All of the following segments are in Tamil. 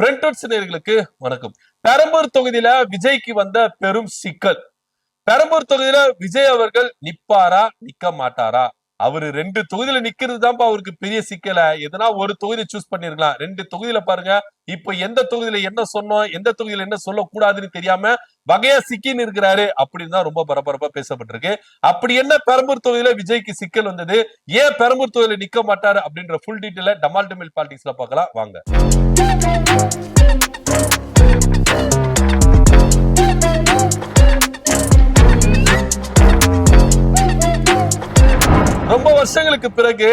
ஃப்ரண்ட் நேயர்களுக்கு வணக்கம். பெரம்பூர் தொகுதியில விஜய்க்கு வந்த பெரும் சிக்கல். பெரம்பூர் தொகுதியில விஜய் அவர்கள் நிப்பாரா நிக்க மாட்டாரா? அவரு 2 தொகுதியில நிக்கிறது தான்ப்பா அவருக்கு பெரிய சிக்கல. எதனா ஒரு தொகுதி சூஸ் பண்ணிருக்கலாம். 2 தொகுதியில பாருங்க, இப்ப எந்த தொகுதியில என்ன சொன்னோம், எந்த தொகுதியில என்ன சொல்லக்கூடாதுன்னு தெரியாம வகையா சிக்கின்னு இருக்கிறாரு அப்படின்னு தான் ரொம்ப பரபரப்பா பேசப்பட்டிருக்கு. அப்படி என்ன பெரம்பூர் தொகுதியில விஜய்க்கு சிக்கல் வந்தது, ஏன் பெரம்பூர் தொகுதியில நிக்க மாட்டாரு அப்படின்ற ஃபுல் டீடைல டமால் டமில் பாலிடிக்ஸ்ல பார்க்கலாம் வாங்க. ரொம்ப வருஷங்களுக்கு பிறகு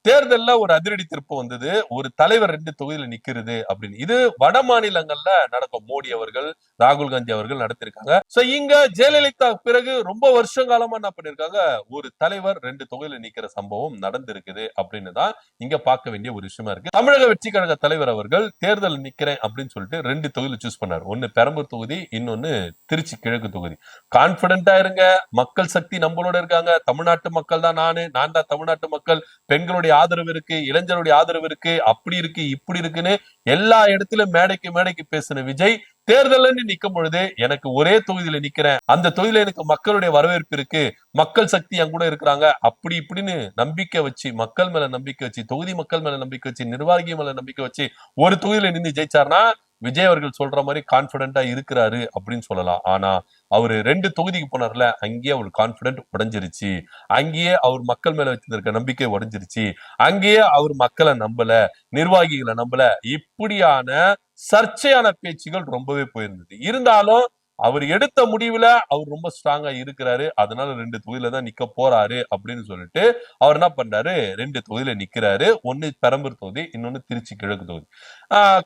தேர்தல்ல ஒரு அதிரடி திருப்பம் வந்தது. ஒரு தலைவர் 2 தொகுதியில நிக்கிறது அப்படின்னு. இது வட மாநிலங்கள்ல நடக்கும். மோடி அவர்கள், ராகுல் காந்தி அவர்கள் நடத்திருக்காங்க. சோ இங்க ஜெயலலிதா பிறகு ரொம்ப வருஷம் காலமா என்ன பண்ணிருக்காங்க, ஒரு தலைவர் 2 தொகுதியில நிக்கிற சம்பவம் நடந்திருக்குது அப்படின்னு தான் இங்க பார்க்க வேண்டிய ஒரு விஷயமா இருக்கு. தமிழக வெற்றி கழக தலைவர் அவர்கள் தேர்தல் நிக்கிறேன் அப்படின்னு சொல்லிட்டு 2 தொகுதியில சூஸ் பண்ணாரு. ஒன்னு பெரம்பூர் தொகுதி, இன்னொன்னு திருச்சி கிழக்கு தொகுதி. கான்பிடென்டா இருங்க, மக்கள் சக்தி நம்மளோட இருக்காங்க, தமிழ்நாட்டு மக்கள் தான் நான் தான் தமிழ்நாட்டு மக்கள், பெண்களுடைய ஆதரவு இருக்கு, இளைஞருடைய ஆதரவு இருக்கு, அப்படி இருக்கு இப்படி இருக்குன்னு எல்லா இடத்திலும் மேடைக்கு பேசின விஜய் தேர்தல் நிக்கும் பொழுது எனக்கு ஒரே தொகுதியில நிக்கிறேன், அந்த தொகுதியில எனக்கு மக்களுடைய வரவேற்பு இருக்கு, மக்கள் சக்தி அங்க கூட இருக்கிறாங்க, அப்படி இப்படின்னு நம்பிக்கை வச்சு, மக்கள் மேல நம்பிக்கை வச்சு, தொகுதி மக்கள் மேல நம்பிக்கை வச்சு, நிர்வாகி மேல நம்பிக்கை வச்சு ஒரு தொகுதியில நின்று ஜெயிச்சார்னா விஜய் அவர்கள் சொல்ற மாதிரி கான்பிடென்டா இருக்கிறாரு அப்படின்னு சொல்லலாம். ஆனா அவரு 2 தொகுதிக்கு போனார்ல, அங்கேயே அவர் கான்பிடென்ட் உடைஞ்சிருச்சு. அங்கேயே அவர் மக்கள் மேல வச்சிருக்க நம்பிக்கை உடைஞ்சிருச்சு. அங்கேயே அவர் மக்களை நம்பல, நிர்வாகிகளை நம்பல. இப்படியான சர்ச்சையான பேச்சுகள் ரொம்பவே போயிருந்தது. இருந்தாலும் அவர் எடுத்த முடிவுல அவர் ரொம்ப ஸ்ட்ராங்கா இருக்கிறாரு, அதனால 2 தொகுதியில தான் நிக்க போறாரு அப்படின்னு சொல்லிட்டு அவர் என்ன பண்றாரு, 2 தொகுதியில நிக்கிறாரு. ஒன்னு பெரம்பூர் தொகுதி, இன்னொன்னு திருச்சி கிழக்கு தொகுதி.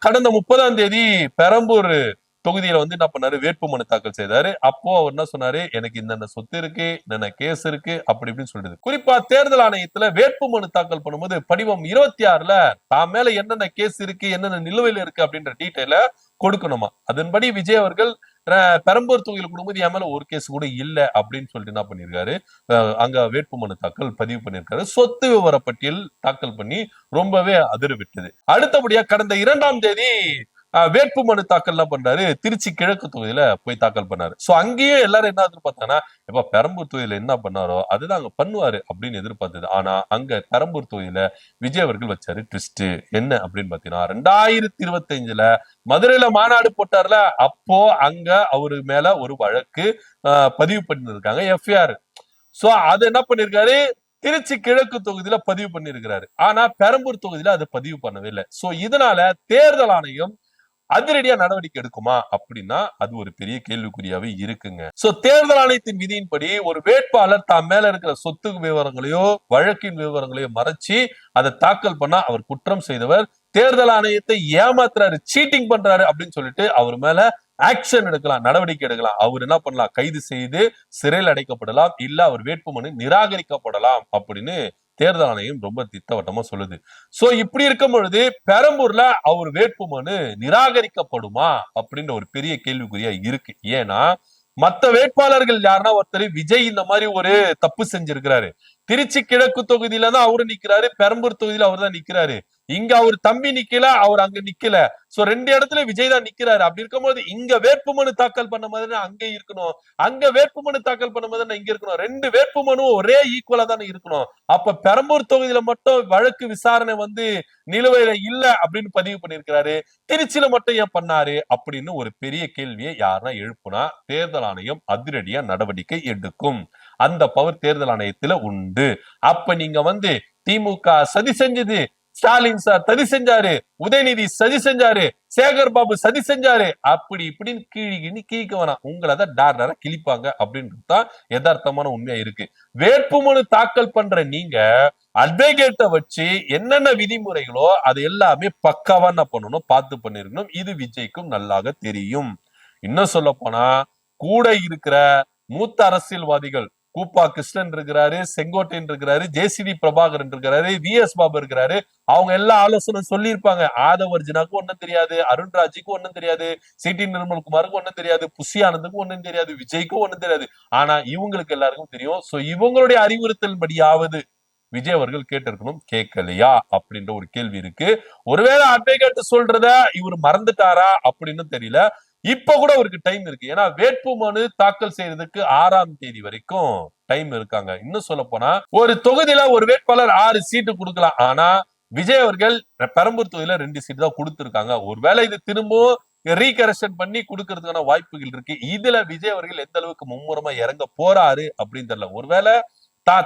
கடந்த 30ஆம் தேதி பெரம்பூர் தொகுதியில என்ன பண்ணாரு, வேட்புமனு தாக்கல் செய்தாரு. அப்போ அவர் என்ன சொன்னாரு, எனக்கு இந்த சொத்து இருக்கு, இந்த கேஸ் இருக்கு, அப்படி இப்படின்னு சொல்லிடுது. குறிப்பா தேர்தல் ஆணையத்துல வேட்புமனு தாக்கல் பண்ணும்போது படிவம் 26ல தான் மேல என்னென்ன கேஸ் இருக்கு, என்னென்ன நிலுவையில இருக்கு அப்படின்ற டீட்டெயில கொடுக்கணுமா. அதன்படி விஜய் அவர்கள் பெரம்பூர் தொகுதியில் கொடுக்கும்போது என் மேல ஒரு கேஸ் கூட இல்ல அப்படின்னு சொல்லிட்டு என்ன பண்ணிருக்காரு, அங்க வேட்புமனு தாக்கல் பதிவு பண்ணிருக்காரு. சொத்து விவர பட்டியல் தாக்கல் பண்ணி ரொம்பவே அதிர விட்டது. அடுத்தபடியா கடந்த 2ஆம் தேதி வேட்புமனு தாக்கல் என்ன பண்றாரு, திருச்சி கிழக்கு தொகுதியில போய் தாக்கல் பண்ணாரு. சோ அங்கேயே எல்லாரும் என்ன எதிர்பார்த்தாங்கன்னா, இப்ப பெரம்பூர் தொகுதியில என்ன பண்ணாரோ அதுதான் அங்க பண்ணுவாரு அப்படின்னு எதிர்பார்த்தது. ஆனா அங்க பெரம்பூர் தொகுதியில விஜய் அவர்கள் வச்சாரு ட்விஸ்ட். என்ன அப்படின்னு பாத்தீங்கன்னா, 2025ல மதுரையில மாநாடு போட்டார்ல, அப்போ அங்க அவரு மேல ஒரு வழக்கு பதிவு பண்ணிருக்காங்க, எஃப்ஐஆர். சோ அது என்ன பண்ணிருக்காரு, திருச்சி கிழக்கு தொகுதியில பதிவு பண்ணிருக்கிறாரு. ஆனா பெரம்பூர் தொகுதியில அது பதிவு பண்ணவே இல்லை. சோ இதனால தேர்தல் ஆணையம் அதிரடியா நடவடிக்கை எடுக்குமா அப்படின்னா அது ஒரு பெரிய கேள்விக்குறியாவே இருக்குங்க. சோ தேர்தல் ஆணையத்தின் விதியின்படி ஒரு வேட்பாளர் தாம் மேல இருக்கிற சொத்து விவரங்களையோ வழக்கின் விவரங்களையோ மறைச்சு அதை தாக்கல் பண்ணா அவர் குற்றம் செய்தவர், தேர்தல் ஆணையத்தை ஏமாத்துறாரு, சீட்டிங் பண்றாரு அப்படின்னு சொல்லிட்டு அவர் மேல ஆக்ஷன் எடுக்கலாம், நடவடிக்கை எடுக்கலாம். அவர் என்ன பண்ணலாம், கைது செய்து சிறையில் அடைக்கப்படலாம், இல்ல அவர் வேட்புமனு நிராகரிக்கப்படலாம் அப்படின்னு தேர்தல் ஆணையம் ரொம்ப திட்டவட்டமா சொல்லுது. சோ இப்படி இருக்கும் பொழுது பெரம்பூர்ல அவர் வேட்புமனு நிராகரிக்கப்படுமா அப்படின்ற ஒரு பெரிய கேள்விக்குறியா இருக்கு. ஏன்னா மத்த வேட்பாளர்கள் யாருன்னா ஒருத்தர் விஜய் இந்த மாதிரி ஒரு தப்பு செஞ்சிருக்கிறாரு, திருச்சி கிழக்கு தொகுதியில தான் அவரு நிக்கிறாரு, பெரம்பூர் தொகுதியில அவர் தான் நிக்கிறாரு. இங்க அவர் தம்பி நிக்கல, அவர் அங்க நிக்கல. சோ 2 இடத்துல விஜய் தான் நிக்கிறாரு. அப்படி இருக்கும்போது இங்க வேட்புமனு தாக்கல் பண்ண மாதிரி அங்க இருக்கணும், அங்க வேட்புமனு தாக்கல் பண்ண மாதிரி இங்க இருக்கணும். 2 வேட்புமனு ஒரே ஈக்குவலா தானே இருக்கணும். அப்ப பெரம்பூர் தொகுதியில மட்டும் வழக்கு விசாரணை நிலுவையில இல்ல அப்படின்னு பதிவு பண்ணிருக்கிறாரு, திருச்சியில மட்டும் ஏன் பண்ணாரு அப்படின்னு ஒரு பெரிய கேள்வியை யாருன்னா எழுப்புனா தேர்தல் ஆணையம் அதிரடியா நடவடிக்கை எடுக்கும். அந்த பவர் தேர்தல் ஆணையத்துல உண்டு. அப்ப நீங்க திமுக சதி செஞ்சது, ஸ்டாலின் சார் சதி செஞ்சாரு, உதயநிதி சதி செஞ்சாரு, சேகர் பாபு சதி செஞ்சாரு, அப்படி இப்படின்னு கீழிக்க வேணாம், உங்களை தான் டாரா கிழிப்பாங்க அப்படின்றதுதான் யதார்த்தமான உண்மையா இருக்கு. வேட்புமனு தாக்கல் பண்ற நீங்க அட்வொகேட்டை வச்சு என்னென்ன விதிமுறைகளோ அது எல்லாமே பக்காவா என்ன பண்ணணும், பார்த்து பண்ணிருக்கணும். இது விஜய்க்கும் நல்லாக தெரியும். இன்னும் சொல்ல போனா கூட இருக்கிற மூத்த அரசியல்வாதிகள் கூப்பா கிருஷ்ணன் இருக்கிறாரு, செங்கோட்டையன் இருக்கிறாரு, ஜேசிடி பிரபாகரன் இருக்கிறாரு, வி.எஸ். பாபு இருக்கிறாரு. அவங்க எல்லா ஆலோசனை சொல்லியிருப்பாங்க. ஆதவ் அர்ஜுனாக்கும் ஒன்னும் தெரியாது, அருண்ராஜுக்கும் ஒன்னும் தெரியாது, சி.டி. நிர்மல்குமாருக்கும் ஒன்னும் தெரியாது, புஷி ஆனந்துக்கும் ஒன்னும் தெரியாது, விஜய்க்கும் ஒன்னும் தெரியாது. ஆனா இவங்களுக்கு எல்லாருக்கும் தெரியும். சோ இவங்களுடைய அறிவுறுத்தல் படியாவது விஜய் அவர்கள் கேட்டிருக்கணும், கேட்கலையா அப்படின்ற ஒரு கேள்வி இருக்கு. ஒருவேளை அட்வொகேட் சொல்றத இவர் மறந்துட்டாரா அப்படின்னு தெரியல. இப்ப கூட அவருக்கு டைம் இருக்கு. ஏன்னா வேட்பு மனு தாக்கல் செய்யறதுக்கு 6ஆம் தேதி வரைக்கும் டைம் இருக்காங்க. இன்னும் சொல்ல போனா ஒரு தொகுதியில ஒரு வேட்பாளர் 6 சீட்டு கொடுக்கலாம். ஆனா விஜய் அவர்கள் பெரம்பூர் தொகுதியில 2 சீட்டு தான் கொடுத்திருக்காங்க. ஒருவேளை இது திரும்பவும் ரீகரெக்ஷன் பண்ணி கொடுக்கறதுக்கான வாய்ப்புகள் இருக்கு. இதுல விஜய் அவர்கள் எந்த அளவுக்கு மும்முரமா இறங்க போறாரு அப்படின்னு தெரியல. ஒருவேளை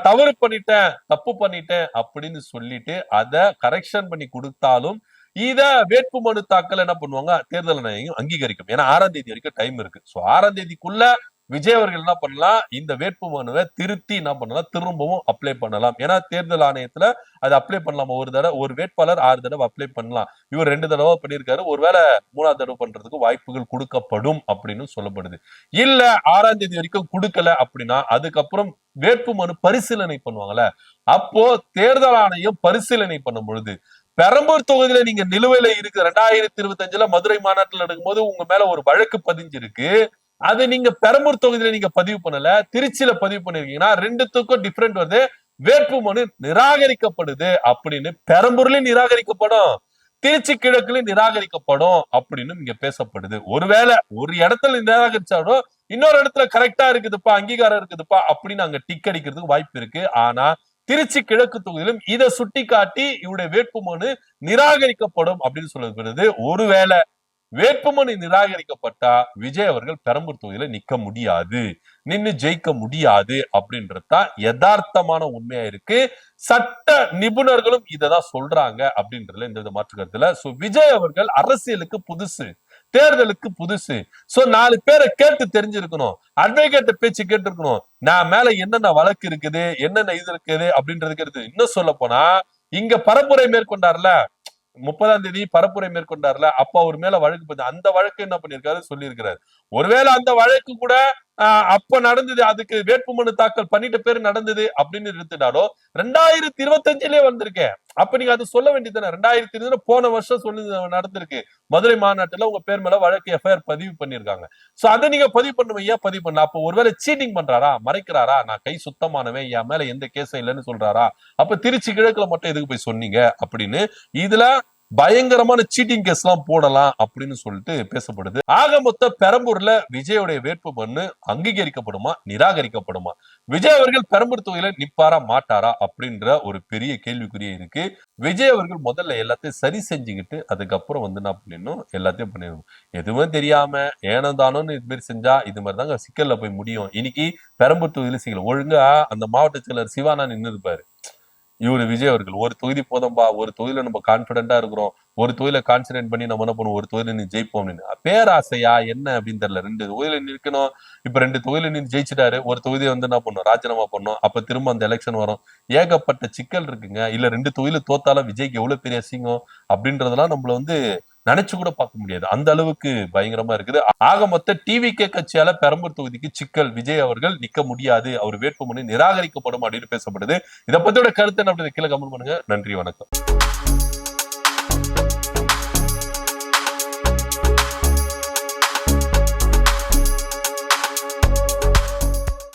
தவறு பண்ணிட்டேன், தப்பு பண்ணிட்டேன் அப்படின்னு சொல்லிட்டு அதை கரெக்ஷன் பண்ணி கொடுத்தாலும் இத வேட்பு மனு தாக்கல் என்ன பண்ணுவாங்க, தேர்தல் ஆணையம் அங்கீகரிக்கும். ஏன்னா 6ஆம் தேதி வரைக்கும் டைம் இருக்கு. சோ 6ஆம் தேதிக்குள்ள விஜய் அவர்கள் என்ன பண்ணலாம், இந்த வேட்பு மனுவை திருத்தி என்ன பண்ணலாம், திரும்பவும் அப்ளை பண்ணலாம். ஏன்னா தேர்தல் ஆணையத்துல அதை அப்ளை பண்ணலாம். ஒரு தடவை ஒரு வேட்பாளர் 6 தடவை அப்ளை பண்ணலாம். இவர் 2 தடவை பண்ணியிருக்காரு. ஒருவேளை 3ஆவது தடவை பண்றதுக்கு வாய்ப்புகள் கொடுக்கப்படும் அப்படின்னு சொல்லப்படுது. இல்ல 6ஆம் தேதி வரைக்கும் கொடுக்கல அப்படின்னா அதுக்கப்புறம் வேட்பு மனு பரிசீலனை பண்ணுவாங்கல்ல, அப்போ தேர்தல் ஆணையம் பரிசீலனை பண்ணும் பொழுது பெரம்பூர் தொகுதியில நீங்க நிலுவையில இருக்கு 2025 மதுரை மாநாட்டில் நடக்கும்போது உங்க மேல ஒரு வழக்கு பதிஞ்சிருக்கு. அது நீங்க பெரம்பூர் தொகுதியில நீங்க பதிவு பண்ணல, திருச்சியில பதிவு பண்ணிருக்கீங்கன்னா 2த்துக்கும் டிஃபரெண்ட் வருது. வேட்பு மனு நிராகரிக்கப்படுது அப்படின்னு பெரம்பூர்லயும் நிராகரிக்கப்படும், திருச்சி கிழக்குலயும் நிராகரிக்கப்படும் அப்படின்னு இங்க பேசப்படுது. ஒருவேளை ஒரு இடத்துல நிராகரிச்சாலும் இன்னொரு இடத்துல கரெக்டா இருக்குதுப்பா, அங்கீகாரம் இருக்குதுப்பா அப்படின்னு அங்க டிக் அடிக்கிறதுக்கு வாய்ப்பு இருக்கு. ஆனா திருச்சி கிழக்கு தொகுதியிலும் இதை சுட்டி காட்டி இவருடைய வேட்புமனு நிராகரிக்கப்படும் அப்படின்னு சொல்லப்படுது. ஒருவேளை வேட்புமனு நிராகரிக்கப்பட்டா விஜய் அவர்கள் பெரம்பூர் தொகுதியில நிக்க முடியாது, நின்னு ஜெயிக்க முடியாது அப்படின்றதுதான் யதார்த்தமான உண்மையா இருக்கு. சட்ட நிபுணர்களும் இததான் சொல்றாங்க அப்படின்றதுல எந்த வித மாற்று கருத்துல. சோ விஜய் அவர்கள் அரசியலுக்கு புதுசு, தேர்தலுக்கு புதுசு. சோ 4 பேரை கேட்டு தெரிஞ்சிருக்கணும், அட்வொகேட் பேச்சு கேட்டு இருக்கணும். நான் மேல என்னென்ன வழக்கு இருக்குது, என்னென்ன இது இருக்குது அப்படின்றது. இன்னும் சொல்ல போனா இங்க பரப்புரை மேற்கொண்டார்ல, 30ஆம் தேதி பரப்புரை மேற்கொண்டார்ல, அப்ப அவர் மேல வழக்கு பதிவு, அந்த வழக்கு என்ன பண்ணிருக்காரு சொல்லி இருக்கிறாரு. ஒருவேளை அந்த வழக்கு கூட அப்ப நடந்தது, அதுக்கு வேட்புமனு தாக்கல் பண்ணிட்ட பேரு நடந்தது அப்படின்னு எடுத்துட்டாலும் 2025லயே வந்திருக்கேன். அப்ப நீங்க அது சொல்ல வேண்டியதுதானே. 2020 போன வருஷம் சொல்லி நடந்திருக்கு. மதுரை மாநாட்டுல உங்க பேர் மேல வழக்கு எஃப்ஐஆர் பதிவு பண்ணிருக்காங்க. சோ அதை நீங்க பதிவு பண்ணுவ, ஏன் பதிவு பண்ணல? அப்ப ஒருவேளை சீட்டிங் பண்றாரா, மறைக்கிறாரா, நான் கை சுத்தமானவன், என் மேல எந்த கேஸும் இல்லைன்னு சொல்றாரா? அப்ப திருச்சி கிழக்குல மட்டும் எதுக்கு போய் சொன்னீங்க அப்படின்னு இதுல பயங்கரமான சீட்டிங் கேஸ் எல்லாம் போடலாம் அப்படின்னு சொல்லிட்டு பேசப்படுது. ஆக மொத்த பெரம்பூர்ல விஜயோடைய வேட்பு மனு அங்கீகரிக்கப்படுமா, நிராகரிக்கப்படுமா? விஜய் அவர்கள் பெரம்பூர் தொகுதியில நிப்பாரா மாட்டாரா அப்படின்ற ஒரு பெரிய கேள்விக்குரிய இருக்கு. விஜய் அவர்கள் முதல்ல எல்லாத்தையும் சரி செஞ்சுக்கிட்டு அதுக்கப்புறம் வந்து என்ன பண்ணிடணும், எல்லாத்தையும் பண்ணிடணும். எதுவுமே தெரியாம ஏனந்தானோன்னு இது மாதிரி செஞ்சா இது மாதிரி தாங்க சிக்கல்ல போய் முடியும். இன்னைக்கு பெரம்பூர் தொகுதியில சிக்கல், ஒழுங்கா அந்த மாவட்ட செயலர் சிவானா நின்று இருப்பாரு. இவரு விஜய் அவர்கள் ஒரு தொகுதி போதும்பா, ஒரு தொகுதியில நம்ம கான்பிடண்டா இருக்கிறோம், ஒரு தொகுதியில கான்சன்ட்ரேட் பண்ணி நம்ம என்ன பண்ணுவோம், ஒரு தொகுதியில நீ ஜெயிப்போம் அப்படின்னு. பேராசையா என்ன அப்படின்னு தெரியல. 2 தொகுதியில நிற்கணும். இப்ப 2 தொகுதியில நின்று ஜெயிச்சிட்டாரு, ஒரு தொகுதியை வந்து என்ன பண்ணும், ராஜினாமா பண்ணும். அப்ப திரும்ப அந்த எலெக்ஷன் வரும். ஏகப்பட்ட சிக்கல் இருக்குங்க. இல்ல 2 தொகுதியில தோத்தாலும் விஜய்க்கு எவ்வளவு பெரிய அசிங்கம் அப்படின்றதெல்லாம் நம்மள வந்து நினைச்சு கூட பார்க்க முடியாது. அந்த அளவுக்கு பயங்கரமா இருக்குது. ஆக மொத்த டிவிகே கட்சியால பெரம்பூர் தொகுதிக்கு சிக்கல், விஜய் அவர்கள் நிக்க முடியாது, அவர் வேட்புமனு நிராகரிக்கப்படும் அப்படின்னு பேசப்படுது. இதை பத்தியோட கருத்து என்ன அப்படின்னு கீழே கமெண்ட் பண்ணுங்க. நன்றி, வணக்கம்.